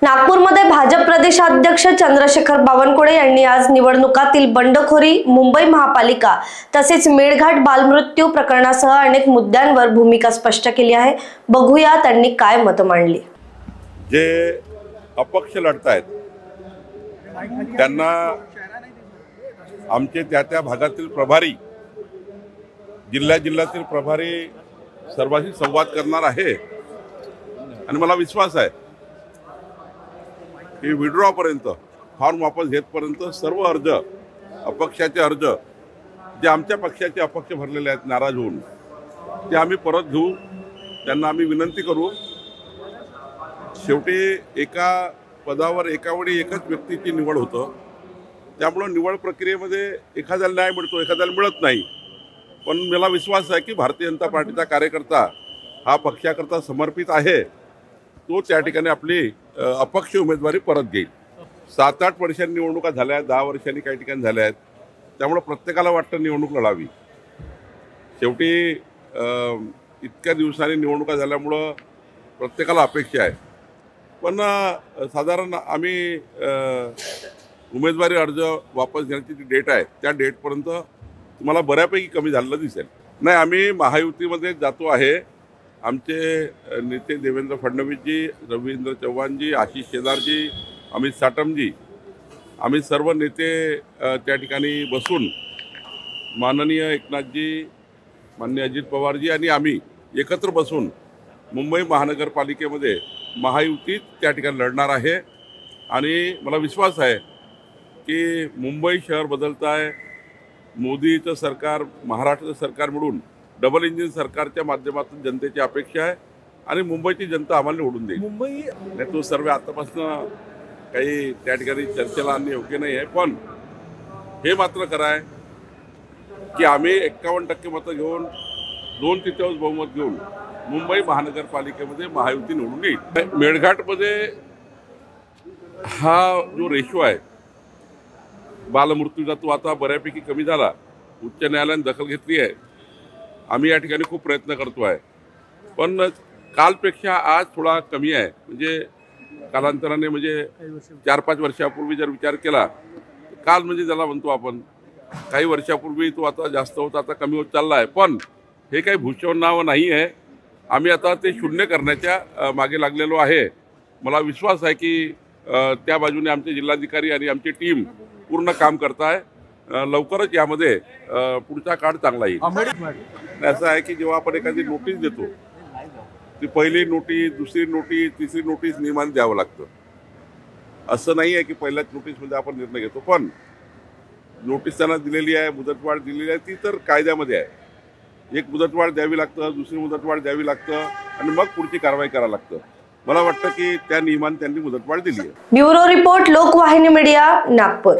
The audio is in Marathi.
नागपूरमध्ये भाजप प्रदेशाध्यक्ष चंद्रशेखर बावनकुळे यांनी आज निवडणुकातील बंडखोरी, मुंबई महापालिका तसेच मेळघाट बालमृत्यू प्रकरणासह अनेक मुद्द्यांवर भूमिका स्पष्ट केली आहे। बघूया त्यांनी काय मत मांडली। जे अपक्ष लढतायत त्यांना आमचे त्या भागातील प्रभारी, जिल्ह्यातील प्रभारी सर्वांशी संवाद करणार आहे आणि मला विश्वास आहे की विड्रॉ पर्यंत, फॉर्म वापस घेतपर्यंत सर्व अर्ज, अपक्षाचे अर्ज जे आमच्या पक्षाचे अपक्ष भरलेले आहेत नाराज होऊन, ते आम्ही परत घेऊ। त्यांना आम्ही विनंती करू। शेवटी एका पदावर एका वेळी एकच व्यक्तीची निवड होतं, त्यामुळे निवड प्रक्रियेमध्ये एखाद्याला न्याय मिळतो, एखाद्याला मिळत नाही। पण मला विश्वास आहे की भारतीय जनता पार्टीचा कार्यकर्ता हा पक्षाकरता समर्पित आहे, तो त्या ठिकाणी आपली अपक्ष उमेदवारी परत घेईल। 7-8 वर्षांनी निवडणुका झाल्या आहेत, 10 वर्षांनी काही ठिकाणी झाल्या आहेत, त्यामुळे प्रत्येकाला वाटतं निवडणूक लढावी। शेवटी इतक्या दिवसांनी निवडणुका झाल्यामुळं प्रत्येकाला अपेक्षा आहे। पण साधारण आम्ही उमेदवारी अर्ज वापस घेण्याची जी डेट आहे त्या डेटपर्यंत तुम्हाला बऱ्यापैकी कमी झालेलं दिसेल। नाही, आम्ही महायुतीमध्ये जातो आहे। आमचे नेते देवेंद्र फडणवीसजी, रवींद्र चव्हाणजी, आशिष शेलारजी, अमित साटमजी, आम्ही सर्व नेते त्या ठिकाणी बसून माननीय एकनाथजी, माननीय अजित पवारजी आणि आम्ही एकत्र बसून मुंबई महानगरपालिकेमध्ये महायुतीत त्या ठिकाणी लढणार आहे। आणि मला विश्वास आहे की मुंबई शहर बदलत आहे। मोदीचं सरकार, महाराष्ट्राचं सरकार मिळून डबल इंजिन सरकारच्या माध्यमातून जनतेची अपेक्षा आहे आणि मुंबईची जनता आम्हाला निवडून देईल। मुंबई तो सर्व आतापासून काही त्या ठिकाणी चर्चेला आणणे योग्य नाही आहे, पण हे मात्र खरं आहे की आम्ही 51% मतं घेऊन 2/3 बहुमत घेऊन मुंबई महानगरपालिकेमध्ये महायुती निवडून येईल। मेळघाटमध्ये हा जो रेशो आहे बालमृत्यूचा, तो आता बऱ्यापैकी कमी झाला। उच्च न्यायालयाने दखल घेतली आहे। आम्ही या ठिकाणी खूप प्रयत्न करतो आहे, पण कालपेक्षा आज थोडा कमी आहे। म्हणजे कालांतराने, म्हणजे 4-5 वर्षापूर्वी जर विचार केला, काल म्हणजे ज्याला म्हणतो आपण, काही वर्षापूर्वी तो आता जास्त होता, आता कमी होत चालला आहे। पण हे काही भूषवणावं नाही आहे। आम्ही आता ते शून्य करण्याच्या मागे लागलेलो आहे। मला विश्वास आहे की त्या बाजूने आमचे जिल्हाधिकारी आणि आमची टीम पूर्ण काम करत आहे। लवकरच यामध्ये पुढचा काळ चांगला येईल। असं आहे की जेव्हा आपण एखादी नोटीस देतो, ती पहिली नोटीस, दुसरी नोटीस, तिसरी नोटीस नियमाने द्यावं लागतं। असं नाही आहे की पहिल्याच नोटीसमध्ये आपण निर्णय घेतो, पण नोटीस त्यांना दिलेली आहे, मुदतवाढ दिलेली आहे, ती तर कायद्यामध्ये आहे। एक मुदतवाढ द्यावी लागतं, दुसरी मुदतवाढ द्यावी लागतं आणि मग पुढची कारवाई करावी लागतं। मला वाटतं की त्या नियमाने त्यांनी मुदतवाढ दिली आहे। Bureau report, Lokvahini media, Nagpur.